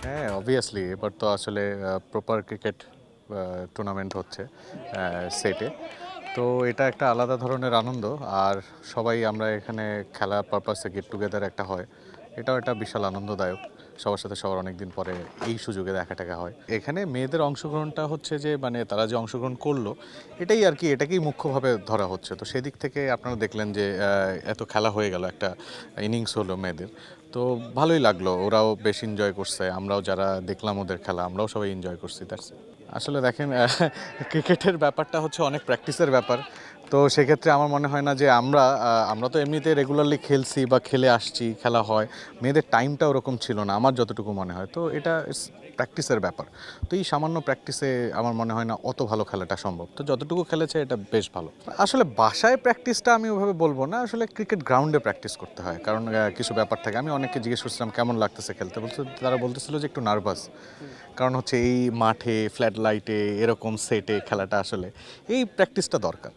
হ্যাঁ, অবভিয়াসলি এবার তো আসলে প্রপার ক্রিকেট টুর্নামেন্ট হচ্ছে সেটে। তো এটা একটা আলাদা ধরনের আনন্দ। আর সবাই আমরা এখানে খেলার পারপাসে গেট টুগেদার একটা হয়, এটাও একটা বিশাল আনন্দদায়ক। সবার সাথে সবার অনেক দিন পরে এই সুযোগে দেখা টাকা হয়। এখানে মেয়েদের অংশগ্রহণটা হচ্ছে যে মানে তারা যে অংশগ্রহণ করলো এটাই আর কি, এটাকেই মুখ্যভাবে ধরা হচ্ছে। তো সেদিক থেকে আপনারা দেখলেন যে এত খেলা হয়ে গেল, একটা ইনিংস হলো মেয়েদের। তো ভালোই লাগলো, ওরাও বেশ এনজয় করছে, আমরাও যারা দেখলাম ওদের খেলা আমরাও সবাই এনজয় করছি। দ্যাটস আসলে দেখেন ক্রিকেটের ব্যাপারটা হচ্ছে অনেক প্র্যাকটিসের ব্যাপার। তো সেক্ষেত্রে আমার মনে হয় না যে আমরা তো এমনিতে রেগুলারলি খেলছি বা খেলে আসছি, খেলা হয়। মেয়েদের টাইমটা ওরকম ছিল না আমার যতটুকু মনে হয়। তো এটা প্র্যাকটিসের ব্যাপার। তো এই সামান্য প্র্যাকটিসে আমার মনে হয় না অত ভালো খেলাটা সম্ভব। তো যতটুকু খেলেছে এটা বেশ ভালো। আসলে বাসায় প্র্যাকটিসটা আমি ওভাবে বলবো না, আসলে ক্রিকেট গ্রাউন্ডে প্র্যাকটিস করতে হয়। কারণ কিছু ব্যাপার থাকে। আমি অনেককে জিজ্ঞেস করছিলাম কেমন লাগতেছে খেলতে, তারা বলতেছিল যে একটু নার্ভাস। কারণ হচ্ছে এই মাঠে ফ্ল্যাট লাইটে এরকম সেটে খেলাটা আসলে এই প্র্যাকটিসটা দরকার।